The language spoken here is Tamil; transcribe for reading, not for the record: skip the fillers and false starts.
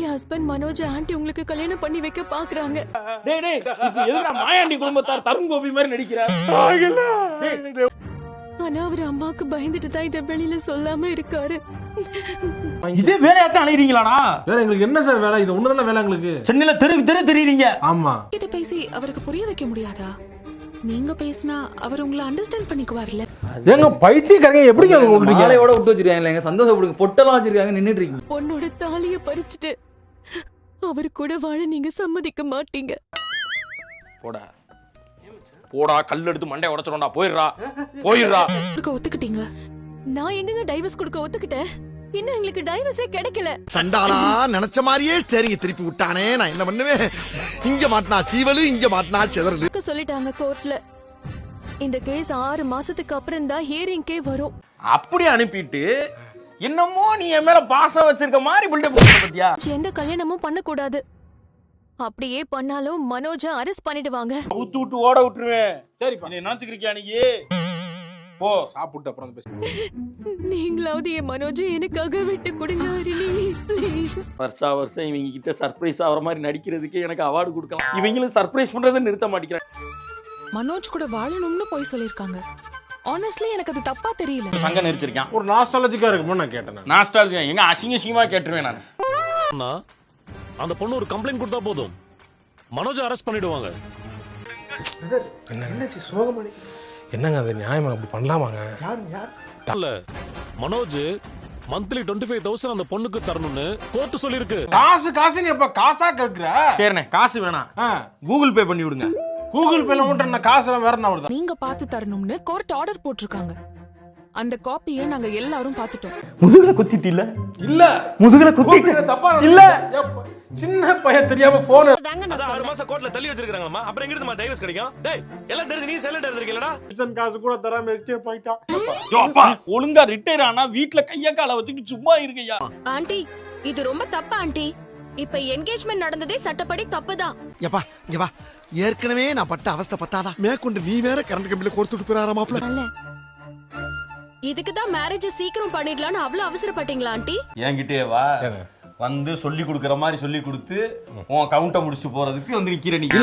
என் ஹஸ்பண்ட் மனோஜ் ஆண்டி உங்களுக்கு கல்யாணம் பண்ணி வைக்க பாக்குறாங்க. டேய் டேய் எதுடா மாயாண்டி குடும்பத்தார் தருண் கோபி மாதிரி நடிக்கிறார்? ஆனா அவர் அம்மாவுக்கு பயந்துட்டு தான் இதை வெளியில சொல்லாம இருக்காரு. இதே வேலையாத்தான் அலையறீங்களாடா? வேற எங்களுக்கு என்ன சார் வேலை? இது ஒண்ணுதானே வேலை எங்களுக்கு. சென்னையில தெரு தெரியுறீங்க. ஆமா. கிட்ட பேசி அவருக்கு புரிய வைக்க முடியாதா? நீங்க பேசினா அவர் உங்களை அண்டர்ஸ்டாண்ட் பண்ணிக்குவார்ல. ஏங்க பைத்தியக்காரங்க எப்படி மாலையோட விட்டு வச்சிருக்காங்க, சந்தோஷப்படுங்க, பொட்டெல்லாம் வச்சிருக்காங்க, நின்னுட்டு இருக்கீங்க. பொண்ணோட தாலிய பறிச்சுட்டு அவர் கூட வாழ நீங்க சம்மதிக்க மாட்டீங்க. போடா போடா, கல் எடுத்து மண்டைய உடைச்சிரோம்டா. போயிடுறா. கொடுக்க ஒத்துக்கிட்டீங்க. நான் எங்கங்க டைவர்ஸ் கொடுக்க ஒத்துக்கிட்டேன்? இன்னும் எங்களுக்கு டைவர்ஸே கிடைக்கல. சண்டாளா நினைச்ச மாதிரியே சரிங்க திருப்பி விட்டானே, நான் என்ன பண்ணுவேன்? இங்க மாட்டினா சீவலு, இங்க மாட்டினா செதறலு சொல்லிட்டாங்க கோர்ட்ல. இந்த கேஸ் 6 மாசத்துக்கு அப்புறம் தான் ஹியரிங்கே வரும். அப்படி அனுப்பிட்டு என்னமோ நீ என் மேல பாசம் வச்சிருக்க மாதிரி பில்டப் பண்ண பத்தியா? எந்த கல்யாணமும் பண்ண கூடாது. அப்படியே பண்ணாலும் மனோஜ அரெஸ்ட் பண்ணிடுவாங்க. விட்டு ஓட விட்டுருவேன். சரிப்பா. நீ நினைச்சுக்கிறியா நீ? போ சாப்பிட்டு அப்புறம் பேசு. நீங்களாவது என் மனோஜ எனக்காக விட்டு கொடுங்க அருணி, ப்ளீஸ். வருஷம் இவங்க கிட்ட சர்ப்ரைஸ் ஆகிற மாதிரி நடிக்கிறதுக்கு எனக்கு அவார்டு கொடுக்கலாம். இவங்களும் சர்ப்ரைஸ் பண்றதை நிறுத்த மாட்டேங்கிறாங்க. மனோஜ் கூட வாழணும்னு போய் சொல்லிருக்காங்க. ஆனஸ்ட்லி எனக்கு அது தப்பா தெரியல. சங்க நெரிச்சிருக்கான். ஒரு நாஸ்டாலஜிக்கா இருக்குமோ நான் கேட்டேன். நாஸ்டாலஜியா எங்க அசிங்கமா கேட்டுருவேன் நான். அந்த பொண்ணு ஒரு கம்ப்ளைண்ட் கொடுத்தா போதும், மனோஜ் அரெஸ்ட் பண்ணிடுவாங்க. என்னச்சு சோகமணி? என்னங்க அது நியாயமா அப்படி பண்ணலாமாங்க? யார் இல்ல, மனோஜ் மந்த்லி 25,000 அந்த பொண்ணுக்கு தரணும்னு கோர்ட் சொல்லிருக்கு. காசு நீ எப்ப காசா கேக்குற? சரிண்ணே, காசு வேணாம், கூகுள் பே பண்ணி விடுங்க. கூகுள் பேல மட்டும் என்ன காசு எல்லாம் வேற என்ன வருது? நீங்க பார்த்து தரணும்னு கோர்ட் ஆர்டர் போட்டிருக்காங்க. அந்த காப்பியை நாங்க எல்லாரும் பார்த்துட்டோம். முதுகுல குத்திட்டில்ல? இல்ல முதுகுல குத்திட்டு தப்பா இல்ல. சின்ன பையன் தெரியாம போன் 6 மாசம் கோர்ட்ல தள்ளி வச்சிருக்காங்கம்மா. அப்புறம் எங்க இருந்து டைவர்ஸ் கிடைக்கும்? டேய் எல்லாம் தெரிஞ்சு நீ சைலண்டா இருந்திருக்கீங்களடா? கிச்சன் காசு கூட தராம எஸ்கேப் ஆயிட்டான். யோ அப்பா, ஒழுங்கா ரிட்டையர் ஆனா வீட்ல கைய கால வச்சுட்டு சும்மா இருக்கையா? ஆண்டி, இது ரொம்ப தப்பு ஆண்டி. இப்ப என்கேஜ்மெண்ட் நடந்ததே சட்டப்படி தப்புதான். எப்பா இங்க வா, ஏற்கனவே நான் பட்ட அவஸ்தை பத்தாதா மேற்கொண்டு நீ வேற கரண்ட் கம்பியில கோர்த்துட்டு போறாரா மாப்ள? இதுக்கு தான் மேரேஜ் சீக்கிரம் பண்ணிடலாம்னு அவ்வளவு அவசரப்பட்டீங்களா ஆண்டி? என்கிட்டயே வா, வந்து சொல்லி கொடுக்குற மாதிரி சொல்லி கொடுத்து உன் கவுண்ட முடிச்சுட்டு போறதுக்கு வந்து நிக்கிற நீ.